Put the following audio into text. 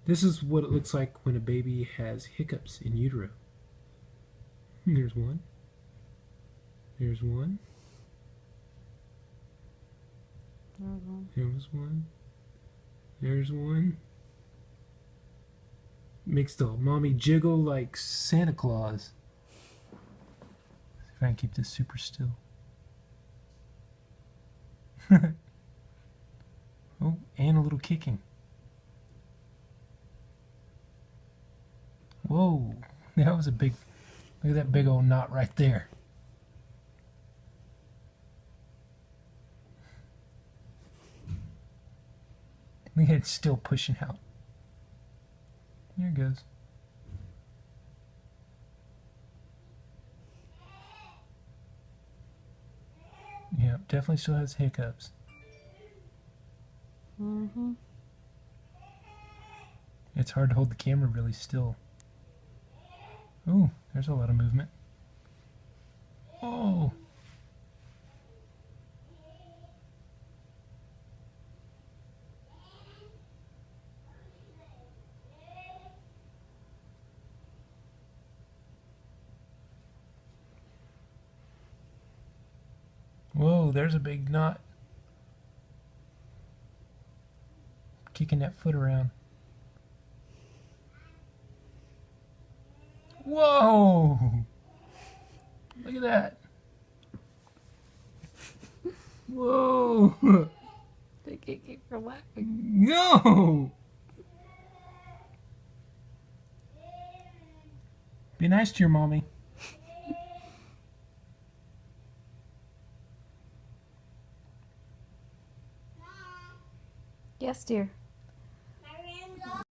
This is what it looks like when a baby has hiccups in utero. There's one. There's one. There's one. There's one. Makes the mommy jiggle like Santa Claus. See if I can keep this super still. Oh, and a little kicking. Whoa, that was a big, look at that big old knot right there. Look at it still pushing out. There it goes. Yeah, definitely still has hiccups. It's hard to hold the camera really still. Oh, there's a lot of movement. Oh. Whoa, there's a big knot. Kicking that foot around. Whoa! Look at that. Whoa! They can't keep from laughing. No! Be nice to your mommy. Yes, dear.